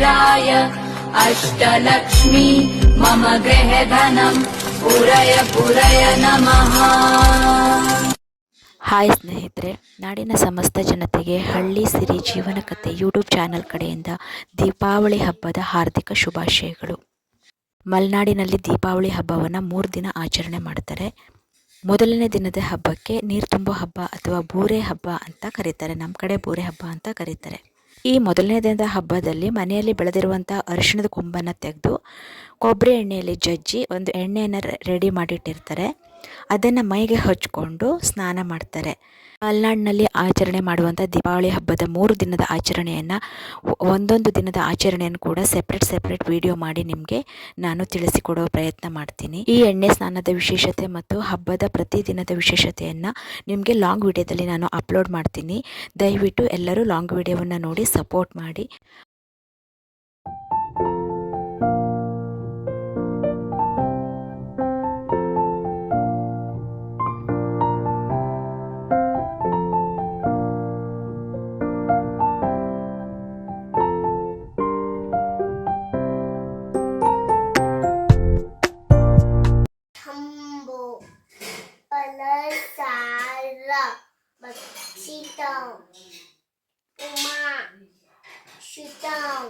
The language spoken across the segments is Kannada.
कुबेराय अष्टलक्ष्मी मम गृहधनं पुरय नमः। ಹಾಯ್ ಸ್ನೇಹಿತರೆ, ನಾಡಿನ ಸಮಸ್ತ ಜನತೆಗೆ ಹಳ್ಳಿ ಸಿರಿ ಜೀವನ ಕಥೆ ಯೂಟ್ಯೂಬ್ ಚಾನಲ್ ಕಡೆಯಿಂದ ದೀಪಾವಳಿ ಹಬ್ಬದ ಹಾರ್ದಿಕ ಶುಭಾಶಯಗಳು. ಮಲೆನಾಡಿನಲ್ಲಿ ದೀಪಾವಳಿ ಹಬ್ಬವನ್ನು 3 ದಿನ ಆಚರಣೆ ಮಾಡ್ತಾರೆ. ಮೊದಲನೇ ದಿನದ ಹಬ್ಬಕ್ಕೆ ನೀರು ತುಂಬೋ ಹಬ್ಬ ಅಥವಾ ಬೂರೆ ಹಬ್ಬ ಅಂತ ಕರೀತಾರೆ. ನಮ್ಮ ಕಡೆ ಬೂರೆ ಹಬ್ಬ ಅಂತ ಕರೀತಾರೆ. ಈ ಮೊದಲನೇ ದಿನದ ಹಬ್ಬದಲ್ಲಿ ಮನೆಯಲ್ಲಿ ಬೆಳೆದಿರುವಂಥ ಅರಿಶಿಣದ ಕೊಂಬನ್ನು ತೆಗೆದು ಕೊಬ್ಬರಿ ಎಣ್ಣೆಯಲ್ಲಿ ಜಜ್ಜಿ ಒಂದು ಎಣ್ಣೆಯನ್ನು ರೆಡಿ ಮಾಡಿಟ್ಟಿರ್ತಾರೆ. ಅದನ್ನು ಮೈಗೆ ಹಚ್ಕೊಂಡು ಸ್ನಾನ ಮಾಡ್ತಾರೆ. ಮಲೆನಾಡಿನಲ್ಲಿ ಆಚರಣೆ ಮಾಡುವಂಥ ದೀಪಾವಳಿ ಹಬ್ಬದ 3 ದಿನದ ಆಚರಣೆಯನ್ನು, ಒಂದೊಂದು ದಿನದ ಆಚರಣೆಯನ್ನು ಕೂಡ ಸೆಪ್ರೇಟ್ ವಿಡಿಯೋ ಮಾಡಿ ನಿಮಗೆ ನಾನು ತಿಳಿಸಿಕೊಡೋ ಪ್ರಯತ್ನ ಮಾಡ್ತೀನಿ. ಈ ಎಣ್ಣೆ ಸ್ನಾನದ ವಿಶೇಷತೆ ಮತ್ತು ಹಬ್ಬದ ಪ್ರತಿದಿನದ ವಿಶೇಷತೆಯನ್ನು ನಿಮಗೆ ಲಾಂಗ್ ವಿಡಿಯೋದಲ್ಲಿ ನಾನು ಅಪ್ಲೋಡ್ ಮಾಡ್ತೀನಿ. ದಯವಿಟ್ಟು ಎಲ್ಲರೂ ಲಾಂಗ್ ವಿಡಿಯೋವನ್ನು ನೋಡಿ ಸಪೋರ್ಟ್ ಮಾಡಿ. Bachitang, Uma, Shutang,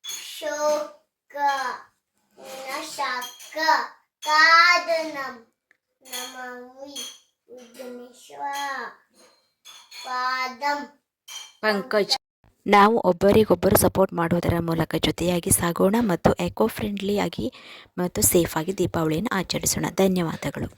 Shoka, Nashaka, Kadanam, Namawi, Udameshwara, Padam, Pankaj. ನಾವು ಒಬ್ಬರಿಗೊಬ್ಬರು ಸಪೋರ್ಟ್ ಮಾಡೋದರ ಮೂಲಕ ಜೊತೆಯಾಗಿ ಸಾಗೋಣ ಮತ್ತು ಎಕೋ ಫ್ರೆಂಡ್ಲಿ ಆಗಿ ಮತ್ತು ಸೇಫ್ ಆಗಿ ದೀಪಾವಳಿಯನ್ನು ಆಚರಿಸೋಣ. ಧನ್ಯವಾದಗಳು.